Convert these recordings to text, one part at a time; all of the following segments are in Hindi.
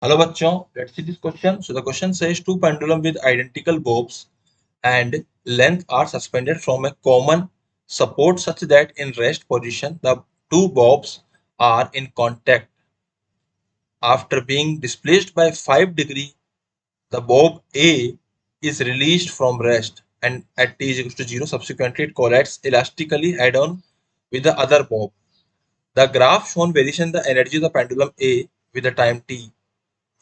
Hello bachcho, let's see this question. So the question says two pendulum with identical bobs and length are suspended from a common support such that in rest position the two bobs are in contact. After being displaced by 5 degree, the bob A is released from rest and at t is equal to 0 subsequently it collides elastically head on with the other bob. The graph shown variation the energy of the pendulum A with the time t.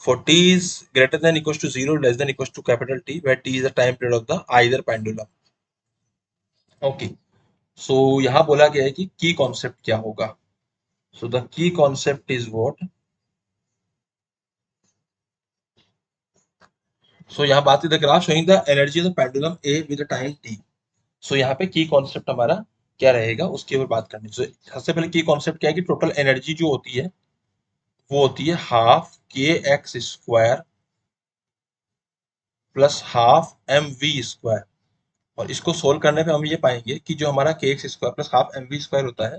For t is greater than equals to 0 less than equals to capital T where t is the time period of the either pendulum. Okay so यहाँ बोला गया है कि की कॉन्सेप्ट क्या होगा. So the key concept is what. So यहाँ बात the graph showing the energy of the pendulum a with time T. So यहाँ पे की कॉन्सेप्ट हमारा क्या रहेगा उसके ऊपर बात करनी. सो सबसे पहले की कॉन्सेप्ट क्या है कि टोटल एनर्जी जो होती है वो होती है half k x square plus half m v square. और इसको सोल्व करने पे हम ये पाएंगे कि जो हमारा k x square plus half m v square होता है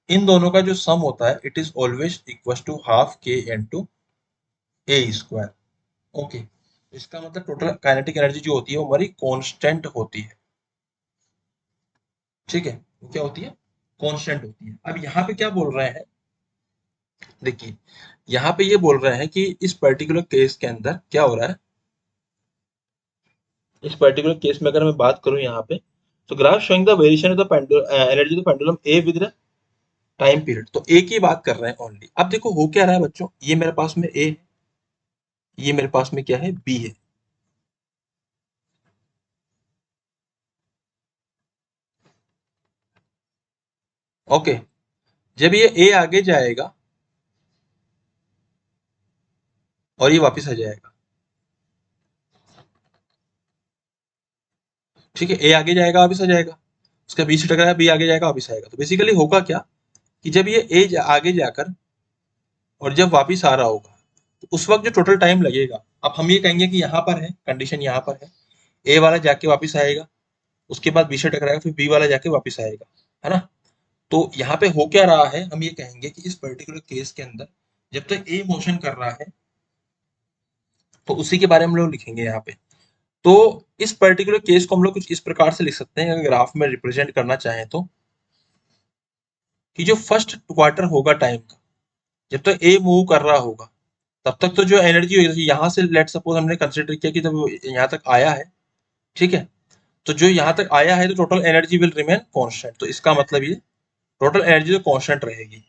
इन दोनों का जो सम होता है it is always equal to half k into a square. Okay इसका मतलब टोटल काइनेटिक एनर्जी जो होती है वो हमारी कांस्टेंट होती है. ठीक है वो क्या होती है कांस्टेंट होती है. अब यहाँ पे क्या बोल रहे हैं देखिए यहाँ पे ये बोल रहे हैं कि इस पर्टिकुलर केस के अंदर क्या हो रहा है. इस पर्टिकुलर केस में अगर मैं बात करूं यहाँ पे तो graph showing the variation of the energy of the pendulum a with the time period. तो ए की बात कर रहे हैं ओनली. अब देखो हो क्या रहा है बच्चों ये मेरे पास में ए है ये मेरे पास में क्या है बी है. ओके जब ये ए आगे जाएगा और ये वापस आ जाएगा. ठीक है ए आगे जाएगा वापस आ जाएगा. उसका बी से टकराया बी आगे जाएगा वापस आएगा. तो बेसिकली होगा क्या कि जब ये ए आगे जाकर और जब वापस आ रहा होगा तो उस वक्त जो टोटल टाइम लगेगा. अब हम ये कहेंगे कि यहाँ पर है कंडीशन यहाँ पर है ए वाला जाके वापस आएगा उसके बाद बी से टकराएगा फिर बी वाला जाके वापस आएगा है ना. तो यहाँ पे हो क्या रहा है हम ये कहेंगे कि इस पर्टिकुलर केस के अंदर जब तक ए मोशन कर रहा है तो उसी के बारे में हम लोग लिखेंगे यहाँ पे. तो इस पर्टिकुलर केस को हम लोग कुछ इस प्रकार से लिख सकते हैं अगर ग्राफ में रिप्रेजेंट करना चाहें तो कि जो फर्स्ट क्वार्टर होगा टाइम का जब तक ए मूव कर रहा होगा तब तक तो जो एनर्जी होगी यहाँ से लेट सपोज हमने कंसिडर किया कि जब यहाँ तक आया है. ठीक है तो जो यहाँ तक आया है तो total energy will remain constant. तो इसका मतलब ये टोटल एनर्जी तो कांस्टेंट रहेगी.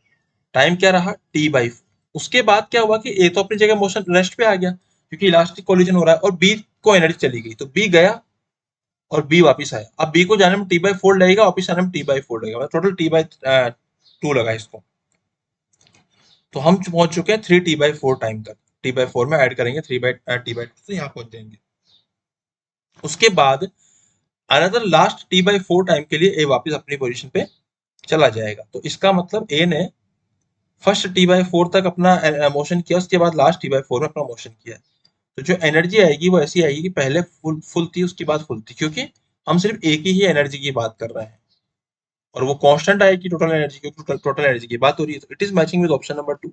टाइम क्या रहा टी बाई. उसके बाद क्या हुआ कि ए तो अपनी जगह मोशन रेस्ट पे आ गया क्योंकि इलास्टिक कोलिजन हो रहा है और बी को एनर्जी चली गई तो बी गया और बी वापस आया. अब बी को जाने में टी बाई फोर लगेगा वापस आने में टी बाई फोर लगेगा टोटल टी बाई टू लगा इसको. तो हम पहुंच चुके हैं three T by four time तक. टी बाई फोर में ऐड करेंगे three by T by two तो यहाँ पहुंच जाएंगे. उसके बाद another last T by four time के लिए ए वापस अपनी पोजीशन पे चला जाएगा. तो इसका मतलब ए ने फर्स्ट टी बाई फोर तक अपना मोशन किया उसके बाद लास्ट टी बाई फोर में अपना मोशन किया. तो जो एनर्जी आएगी वो ऐसी आएगी कि पहले फुल फुल थी उसके बाद फुल थी क्योंकि हम सिर्फ एक ही एनर्जी की बात कर रहे हैं और वो कांस्टेंट आएगी टोटल एनर्जी क्योंकि टोटल एनर्जी की बात हो रही है. तो it is matching with option number two.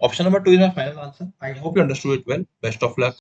Option number two is my final answer. I hope you understood it well. Best of luck.